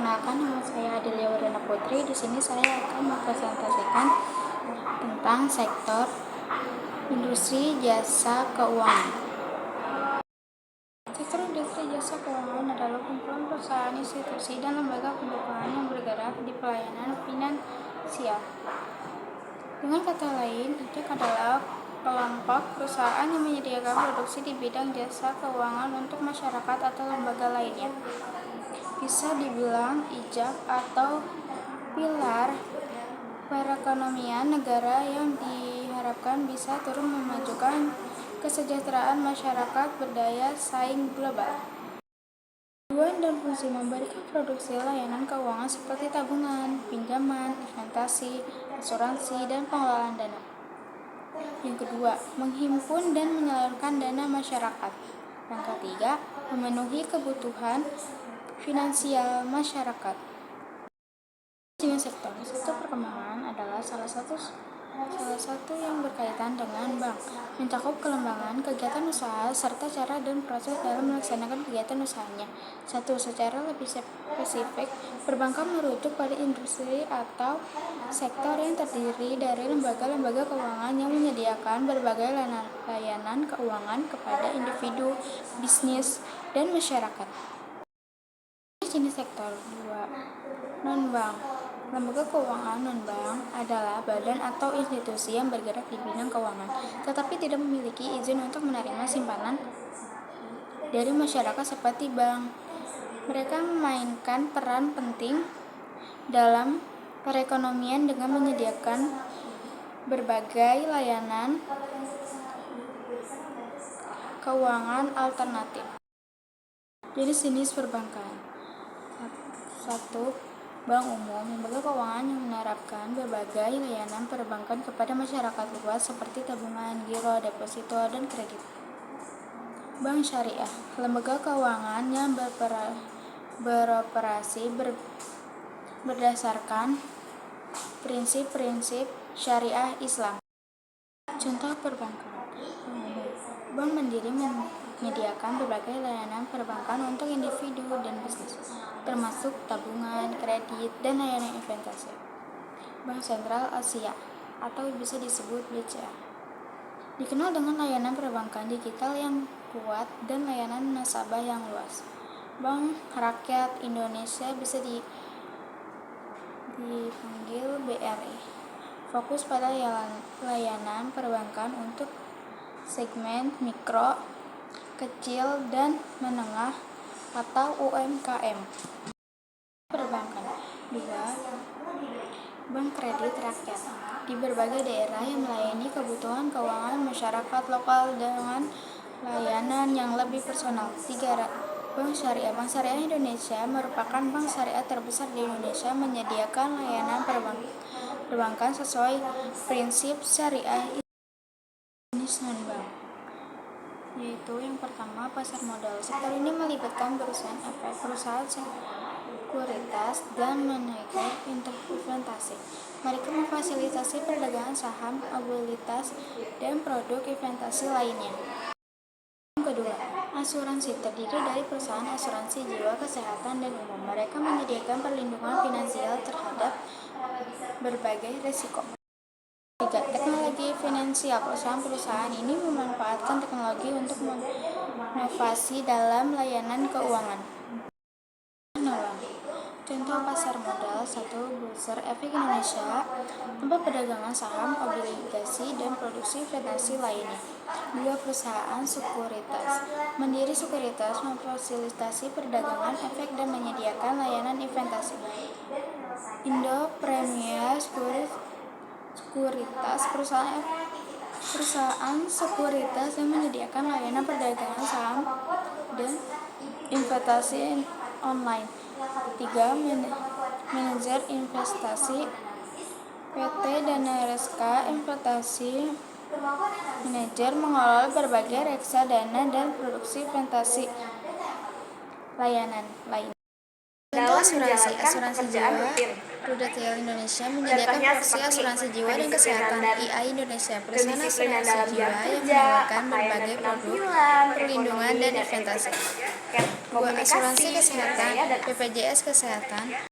Perkenalkan, nama saya Adelia Wardana Putri. Di sini saya akan mempresentasikan tentang sektor industri jasa keuangan. Sektor industri jasa keuangan adalah kumpulan perusahaan, institusi, dan lembaga pendukungan yang bergerak di pelayanan finansial. Dengan kata lain, IJAK adalah kelompok perusahaan yang menyediakan produksi di bidang jasa keuangan untuk masyarakat atau lembaga lainnya. Bisa dibilang IJAK atau pilar perekonomian negara yang diharapkan bisa turut memajukan kesejahteraan masyarakat berdaya saing global. Tujuan dan fungsi memberikan produksi layanan keuangan seperti tabungan, pinjaman, investasi, asuransi, dan pengelolaan dana. Yang kedua, menghimpun dan menyalurkan dana masyarakat. Yang ketiga, memenuhi kebutuhan finansial masyarakat. Jenis sektor perkembangan adalah salah satu yang berkaitan dengan bank, mencakup pengembangan kegiatan usaha serta cara dan proses dalam melaksanakan kegiatan usahanya. 1. Secara lebih spesifik, perbankan merujuk pada industri atau sektor yang terdiri dari lembaga-lembaga keuangan yang menyediakan berbagai layanan keuangan kepada individu, bisnis, dan masyarakat. Jenis sektor 2. Non-bank. Lembaga keuangan non-bank adalah badan atau institusi yang bergerak di bidang keuangan, tetapi tidak memiliki izin untuk menerima simpanan dari masyarakat seperti bank. Mereka memainkan peran penting dalam perekonomian dengan menyediakan berbagai layanan keuangan alternatif. Jenis perbankan. 1. Bank umum, lembaga keuangan yang menerapkan berbagai layanan perbankan kepada masyarakat luas seperti tabungan, giro, deposito, dan kredit. Bank syariah, lembaga keuangan yang beroperasi berdasarkan prinsip-prinsip syariah Islam. Contoh perbankan. Bank Mandiri menyediakan berbagai layanan perbankan untuk individu dan bisnis, termasuk tabungan, kredit, dan layanan investasi. Bank Sentral Asia atau bisa disebut BCA dikenal dengan layanan perbankan digital yang kuat dan layanan nasabah yang luas. Bank Rakyat Indonesia bisa dipanggil BRI, fokus pada layanan perbankan untuk segmen mikro, kecil, dan menengah atau UMKM. Perbankan 2. Bank Kredit Rakyat di berbagai daerah yang melayani kebutuhan keuangan masyarakat lokal dengan layanan yang lebih personal. 3. Bank Syariah. Bank Syariah Indonesia merupakan bank syariah terbesar di Indonesia, menyediakan layanan perbankan sesuai prinsip syariah jenis non-bank, yaitu yang pertama, pasar modal. Sektor ini melibatkan perusahaan efek, perusahaan sekuritas, dan manajer investasi. Mereka memfasilitasi perdagangan saham, obligasi, dan produk investasi lainnya. Yang kedua, asuransi terdiri dari perusahaan asuransi jiwa, kesehatan, dan umum. Mereka menyediakan perlindungan finansial terhadap berbagai risiko. 3. Teknologi finansial. Perusahaan ini memanfaatkan teknologi untuk menginovasi dalam layanan keuangan. Contoh pasar modal. 1. Bursa Efek Indonesia, tempat perdagangan saham, obligasi, dan produksi investasi lainnya. 2. Perusahaan sekuritas. Mandiri Sekuritas memfasilitasi perdagangan efek dan menyediakan layanan investasi. Indo Premier Sekuritas, perusahaan sekuritas yang menyediakan layanan perdagangan saham dan investasi online. 3. Manajer investasi. PT Dana RSK Investasi Manajer mengelola berbagai reksadana dan produksi investasi layanan lain. Contoh asuransi jiwa. Prudential Indonesia menyediakan produksi asuransi jiwa dan kesehatan. IA Indonesia, perusahaan asuransi jiwa yang menawarkan berbagai produk perlindungan dan investasi. 2. Asuransi kesehatan, BPJS Kesehatan.